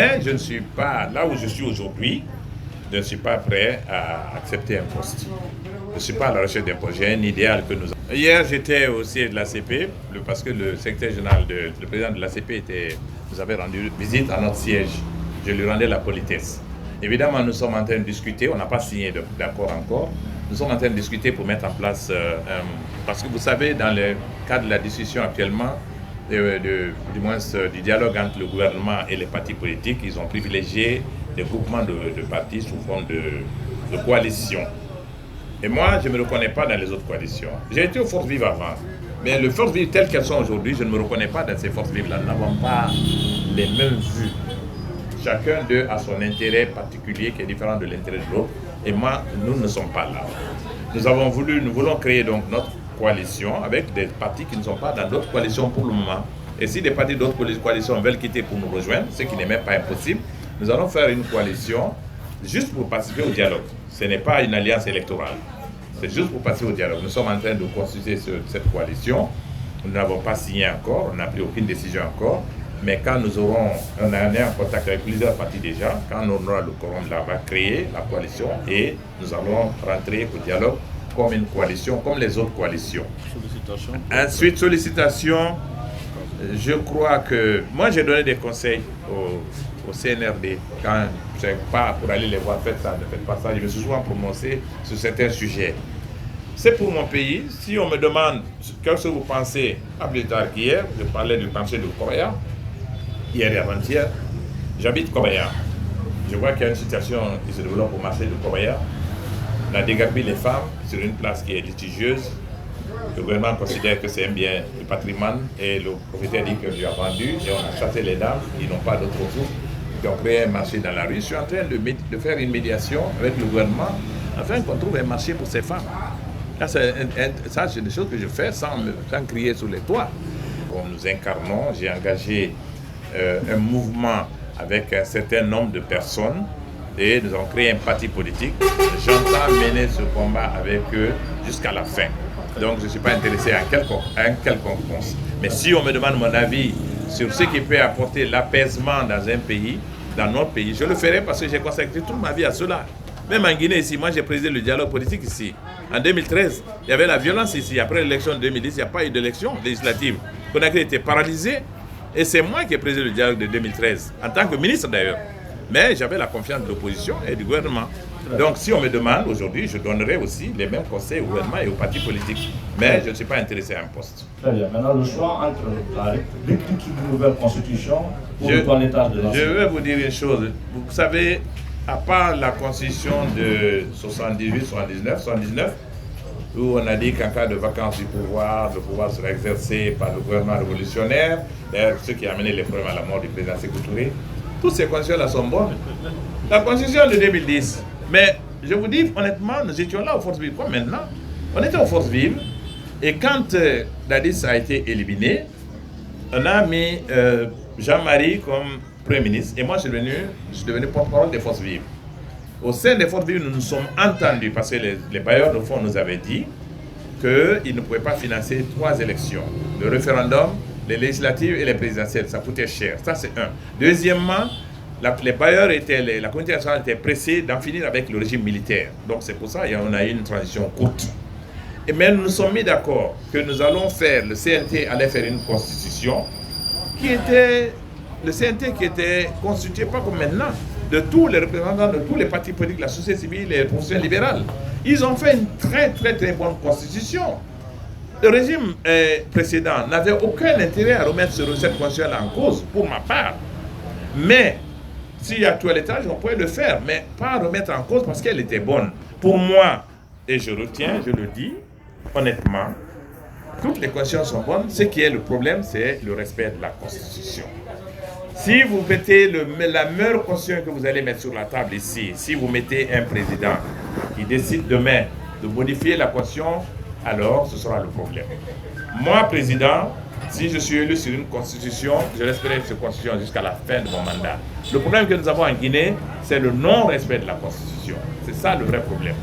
Mais je ne suis pas, là où je suis aujourd'hui, je ne suis pas prêt à accepter un poste. Je ne suis pas à la recherche d'un poste. J'ai un idéal que nous avons. Hier, j'étais au siège de l'ACP, parce que le secrétaire général, le président de l'ACP nous avait rendu visite à notre siège. Je lui rendais la politesse. Évidemment, nous sommes en train de discuter, on n'a pas signé d'accord encore. Nous sommes en train de discuter pour mettre en place, parce que vous savez, dans le cadre de la discussion actuellement, du moins du dialogue entre le gouvernement et les partis politiques, ils ont privilégié des groupements de partis sous forme de coalition. Et moi, je ne me reconnais pas dans les autres coalitions. J'ai été aux forces vives avant, mais les forces vives telles qu'elles sont aujourd'hui, je ne me reconnais pas dans ces forces vives-là. Nous n'avons pas les mêmes vues. Chacun d'eux a son intérêt particulier qui est différent de l'intérêt de l'autre. Et moi, nous ne sommes pas là. Nous voulons créer donc notre coalition avec des partis qui ne sont pas dans d'autres coalitions pour le moment. Et si des partis d'autres coalitions veulent quitter pour nous rejoindre, ce qui n'est même pas impossible, nous allons faire une coalition juste pour participer au dialogue. Ce n'est pas une alliance électorale. C'est juste pour participer au dialogue. Nous sommes en train de constituer cette coalition. Nous n'avons pas signé encore, on n'a pris aucune décision encore. Mais quand on est en contact avec plusieurs partis déjà, quand on aura le quorum là, on va créer la coalition et nous allons rentrer au dialogue comme une coalition, comme les autres coalitions. Ensuite, sollicitation, je crois que... Moi, j'ai donné des conseils au CNRD. Quand je ne sais pas pour aller les voir, faites ça, ne faites pas ça. Je me suis souvent prononcé sur certains sujets. C'est pour mon pays. Si on me demande qu'est-ce que vous pensez, pas plus tard qu'hier, je parlais du marché de Correa, hier et avant-hier, j'habite Correa. Je vois qu'il y a une situation qui se développe au marché de Correa. On a dégagé les femmes sur une place qui est litigieuse. Le gouvernement considère que c'est un bien de patrimoine et le propriétaire dit que je l'ai vendu et on a chassé les dames, ils n'ont pas d'autres ressources. Ils ont créé un marché dans la rue. Je suis en train de faire une médiation avec le gouvernement afin qu'on trouve un marché pour ces femmes. Ça, c'est des choses que je fais sans crier sur les toits. Comme nous incarnons, j'ai engagé un mouvement avec un certain nombre de personnes et nous avons créé un parti politique. J'entends mener ce combat avec eux jusqu'à la fin. Donc je ne suis pas intéressé à un quelconque poste. Mais si on me demande mon avis sur ce qui peut apporter l'apaisement dans un pays, dans notre pays, je le ferai parce que j'ai consacré toute ma vie à cela. Même en Guinée ici, moi j'ai présidé le dialogue politique ici. En 2013, il y avait la violence ici. Après l'élection de 2010, il n'y a pas eu d'élection législative. Conakry était paralysé. Et c'est moi qui ai présidé le dialogue de 2013, en tant que ministre d'ailleurs. Mais j'avais la confiance de l'opposition et du gouvernement. Donc si on me demande aujourd'hui, je donnerai aussi les mêmes conseils au gouvernement et aux partis politiques. Mais je ne suis pas intéressé à un poste. Très bien. Maintenant, le choix entre la République et une nouvelle constitution ou le toilettage de l'ancien. Je vais vous dire une chose. Vous savez, à part la constitution de 78, 79, où on a dit qu'en cas de vacance du pouvoir, le pouvoir sera exercé par le gouvernement révolutionnaire, d'ailleurs ce qui a amené les problèmes à la mort du président Sékou Touré. Toutes ces constitutions-là sont bonnes. La constitution de 2010, mais je vous dis honnêtement, nous étions là aux forces vives, comme maintenant. On était aux forces vives, et quand Dadis a été éliminé, on a mis Jean-Marie comme Premier ministre, et moi je suis devenu porte-parole des forces vives. Au sein des forces vives, nous nous sommes entendus parce que les bailleurs de fonds nous avaient dit qu'ils ne pouvaient pas financer 3 élections. Le référendum, les législatives et les présidentielles, ça coûtait cher. Ça, c'est un. Deuxièmement, les bailleurs la communauté nationale était pressée d'en finir avec le régime militaire. Donc c'est pour ça qu'on a eu une transition courte. Mais nous nous sommes mis d'accord que nous allons faire, le CNT allait faire une constitution qui était constitué pas comme maintenant, de tous les représentants de tous les partis politiques, la société civile et les professions libérales. Ils ont fait une très très très bonne constitution. Le régime précédent n'avait aucun intérêt à remettre cette constitution en cause, pour ma part. Mais s'il y a toilettage, on pourrait le faire, mais pas remettre en cause parce qu'elle était bonne. Pour moi, et je retiens, je le dis honnêtement, toutes les constitutions sont bonnes. Ce qui est le problème, c'est le respect de la Constitution. Si vous mettez la meilleure constitution que vous allez mettre sur la table ici, si vous mettez un président qui décide demain de modifier la constitution, alors ce sera le problème. Moi, président, si je suis élu sur une constitution, je respecterai cette constitution jusqu'à la fin de mon mandat. Le problème que nous avons en Guinée, c'est le non-respect de la constitution. C'est ça le vrai problème.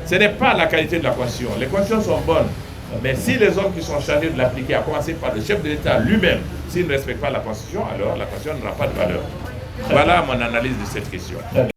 Ce n'est pas la qualité de la constitution. Les constitutions sont bonnes. Mais si les hommes qui sont chargés de l'appliquer, à commencer par le chef de l'État lui-même, s'il ne respecte pas la Constitution, alors la Constitution n'aura pas de valeur. Voilà mon analyse de cette question.